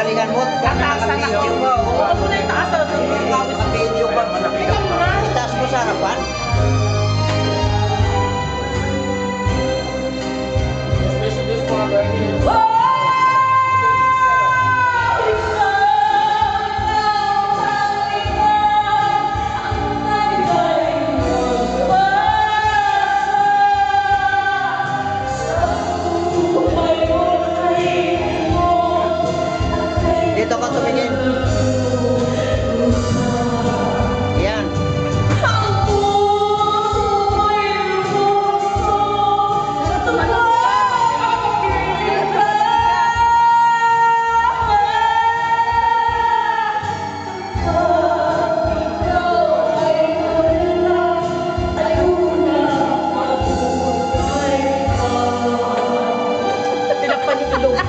galingan mo. Tataas na ako. Huwag mo na yung taas. Video pa. Itaas mo sa harapan. Dito ka tumingin. Yan. Tinakpan yung ilong.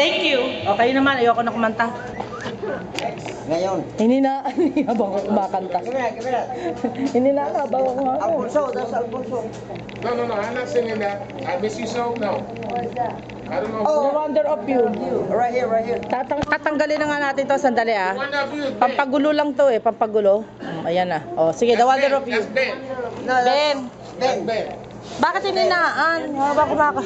Thank you. Okay naman, ayoko na kumanta. Ngayon. Hindi na, habang ako kumakanta. Give it up. Hindi na, habang ako kumakanta. Alfonso, that's Alfonso. No, I'm not singing that. I miss you so. No. What's that? I don't know. The Wonder of You. Right here, right here. Tatanggalin na nga natin to, sandali ah. Wonder of You is Ben. Pampagulo lang to eh, pampagulo. Ayan na. Oh, sige, The Wonder of You. That's Ben. No, Ben, That's Ben. bakit hininaan? Habang kumaka.